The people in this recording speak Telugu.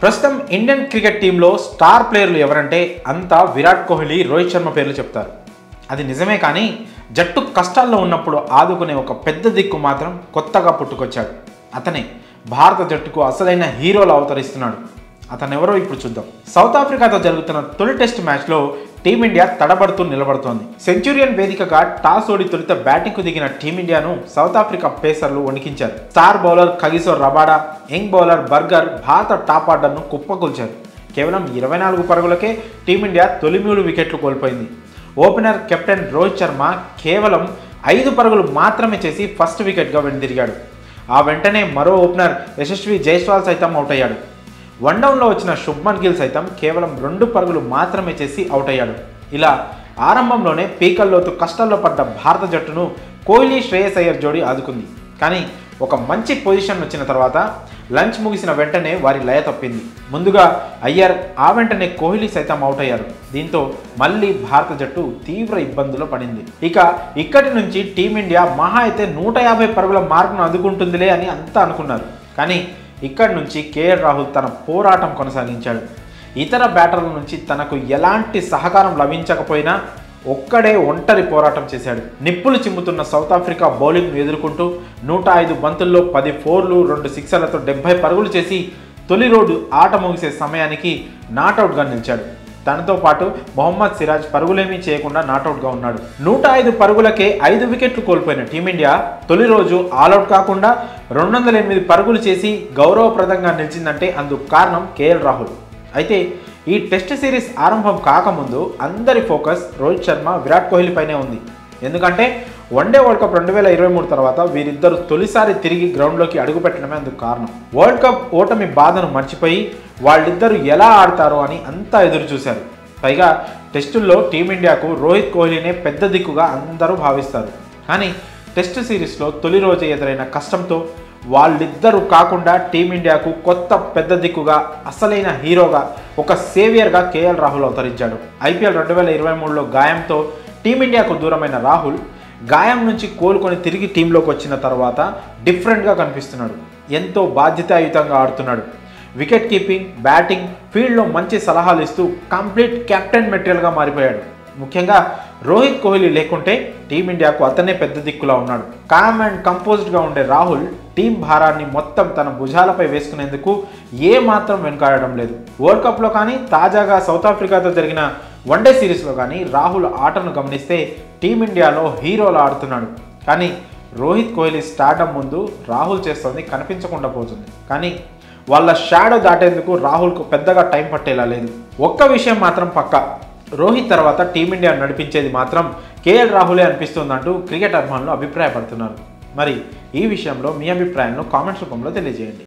ప్రస్తుతం ఇండియన్ క్రికెట్ టీంలో స్టార్ ప్లేయర్లు ఎవరంటే అంతా విరాట్ కోహ్లీ, రోహిత్ శర్మ పేర్లు చెప్తారు. అది నిజమే, కానీ జట్టు కష్టాల్లో ఉన్నప్పుడు ఆదుకునే ఒక పెద్ద దిక్కు మాత్రం కొత్తగా పుట్టుకొచ్చాడు. అతనే భారత జట్టుకు అసలైన హీరోలు అవతరిస్తున్నాడు. అతను ఎవరో ఇప్పుడు చూద్దాం. సౌత్ ఆఫ్రికాతో జరుగుతున్న తొలి టెస్ట్ మ్యాచ్లో టీమిండియా తడబడుతూ నిలబడుతోంది. సెంచురియన్ వేదికగా టాస్ ఓడి తొలుత బ్యాటింగ్కు దిగిన టీమిండియాను సౌత్ ఆఫ్రికా పేసర్లు వణికించారు. Star bowler Kagiso Rabada, young bowler Burger భారత టాప్ ఆర్డర్ను కుప్పకూల్చారు. కేవలం 24 పరుగులకే టీమిండియా తొలి 3 వికెట్లు కోల్పోయింది. ఓపెనర్ కెప్టెన్ రోహిత్ శర్మ కేవలం 5 పరుగులు మాత్రమే చేసి ఫస్ట్ వికెట్గా వెనుదిరిగాడు. ఆ వెంటనే మరో ఓపెనర్ యశస్వి జైస్వాల్ సైతం అవుట్ అయ్యాడు. వన్డౌన్లో వచ్చిన శుభ్మన్ గిల్ సైతం కేవలం 2 పరుగులు మాత్రమే చేసి అవుట్ అయ్యాడు. ఇలా ఆరంభంలోనే పీకల్లోతు కష్టాల్లో పడ్డ భారత జట్టును కోహ్లీ, శ్రేయస్ అయ్యర్ జోడీ ఆదుకుంది. కానీ ఒక మంచి పొజిషన్ వచ్చిన తర్వాత లంచ్ ముగిసిన వెంటనే వారి లయ తప్పింది. ముందుగా అయ్యర్, ఆ వెంటనే కోహ్లీ సైతం అవుట్ అయ్యారు. దీంతో మళ్ళీ భారత జట్టు తీవ్ర ఇబ్బందుల్లో పడింది. ఇక్కడి నుంచి టీమిండియా మహా అయితే 150 పరుగుల మార్కును అందుకుంటుందిలే అని అంతా అనుకున్నారు. కానీ ఇక్కడి నుంచి కేఎల్ రాహుల్ తన పోరాటం కొనసాగించాడు. ఇతర బ్యాటర్ల నుంచి తనకు ఎలాంటి సహకారం లభించకపోయినా ఒక్కడే ఒంటరి పోరాటం చేశాడు. నిప్పులు చిమ్ముతున్న సౌత్ ఆఫ్రికా బౌలింగ్ను ఎదుర్కొంటూ 105 బంతుల్లో 10 4లు 2 సిక్సర్లతో 70 పరుగులు చేసి తొలి రోజు ఆట ముగిసే సమయానికి నాటౌట్గా నిలిచాడు. తనతో పాటు మొహమ్మద్ సిరాజ్ పరుగులేమీ చేయకుండా నాటౌట్గా ఉన్నాడు. 105 పరుగులకే 5 వికెట్లు కోల్పోయిన టీమిండియా తొలి రోజు ఆల్అౌట్ కాకుండా 208 పరుగులు చేసి గౌరవప్రదంగా నిలిచిందంటే అందుకు కారణం కేఎల్ రాహుల్. అయితే ఈ టెస్ట్ సిరీస్ ఆరంభం కాకముందు అందరి ఫోకస్ రోహిత్ శర్మ, విరాట్ కోహ్లీ పైనే ఉంది. ఎందుకంటే వన్డే వరల్డ్ కప్ 2023 తర్వాత వీరిద్దరూ తొలిసారి తిరిగి గ్రౌండ్లోకి అడుగుపెట్టడమే అందుకు కారణం. వరల్డ్ కప్ ఓటమి బాధను మర్చిపోయి వాళ్ళిద్దరూ ఎలా ఆడతారో అని అంతా ఎదురు చూశారు. పైగా టెస్టుల్లో టీమిండియాకు రోహిత్ కోహ్లీనే పెద్ద దిక్కుగా అందరూ భావిస్తారు. కానీ టెస్ట్ సిరీస్లో తొలి రోజు ఎదురైన కష్టంతో వాళ్ళిద్దరూ కాకుండా టీమిండియాకు కొత్త పెద్ద దిక్కుగా, అసలైన హీరోగా, ఒక సేవియర్గా కేఎల్ రాహుల్ అవతరించాడు. ఐపీఎల్ 2023లో గాయంతో టీమిండియాకు దూరమైన రాహుల్ గాయం నుంచి కోలుకొని తిరిగి టీంలోకి వచ్చిన తర్వాత డిఫరెంట్గా కనిపిస్తున్నాడు. ఎంతో బాధ్యతాయుతంగా ఆడుతున్నాడు. వికెట్ కీపింగ్, బ్యాటింగ్, ఫీల్డ్లో మంచి సలహాలు ఇస్తూ కంప్లీట్ కెప్టెన్ మెటీరియల్గా మారిపోయాడు. ముఖ్యంగా రోహిత్ కోహ్లీ లేకుంటే టీమిండియాకు అతనే పెద్ద దిక్కులా ఉన్నాడు. కామ్ అండ్ కంపోజ్డ్గా ఉండే రాహుల్ టీం భారాన్ని మొత్తం తన భుజాలపై వేసుకునేందుకు ఏ మాత్రం వెనుకాడడం లేదు. వరల్డ్ కప్లో కానీ, తాజాగా సౌత్ ఆఫ్రికాతో జరిగిన వన్డే సిరీస్లో కానీ రాహుల్ ఆటను గమనిస్తే టీమిండియాలో హీరోలా ఆడుతున్నాడు. కానీ రోహిత్ కోహ్లీ స్టార్డమ్ ముందు రాహుల్ చేస్తుంది కనిపించకుండా పోతుంది. కానీ వాళ్ళ షాడో దాటేందుకు రాహుల్కు పెద్దగా టైం పట్టేలా లేదు. ఒక్క విషయం మాత్రం పక్కా, రోహిత్ తర్వాత టీమిండియా నడిపించేది మాత్రం కేఎల్ రాహులే అనిపిస్తుందంటూ క్రికెట్ అభిమానులు అభిప్రాయపడుతున్నారు. మరి ఈ విషయంలో మీ అభిప్రాయాలను కామెంట్స్ రూపంలో తెలియజేయండి.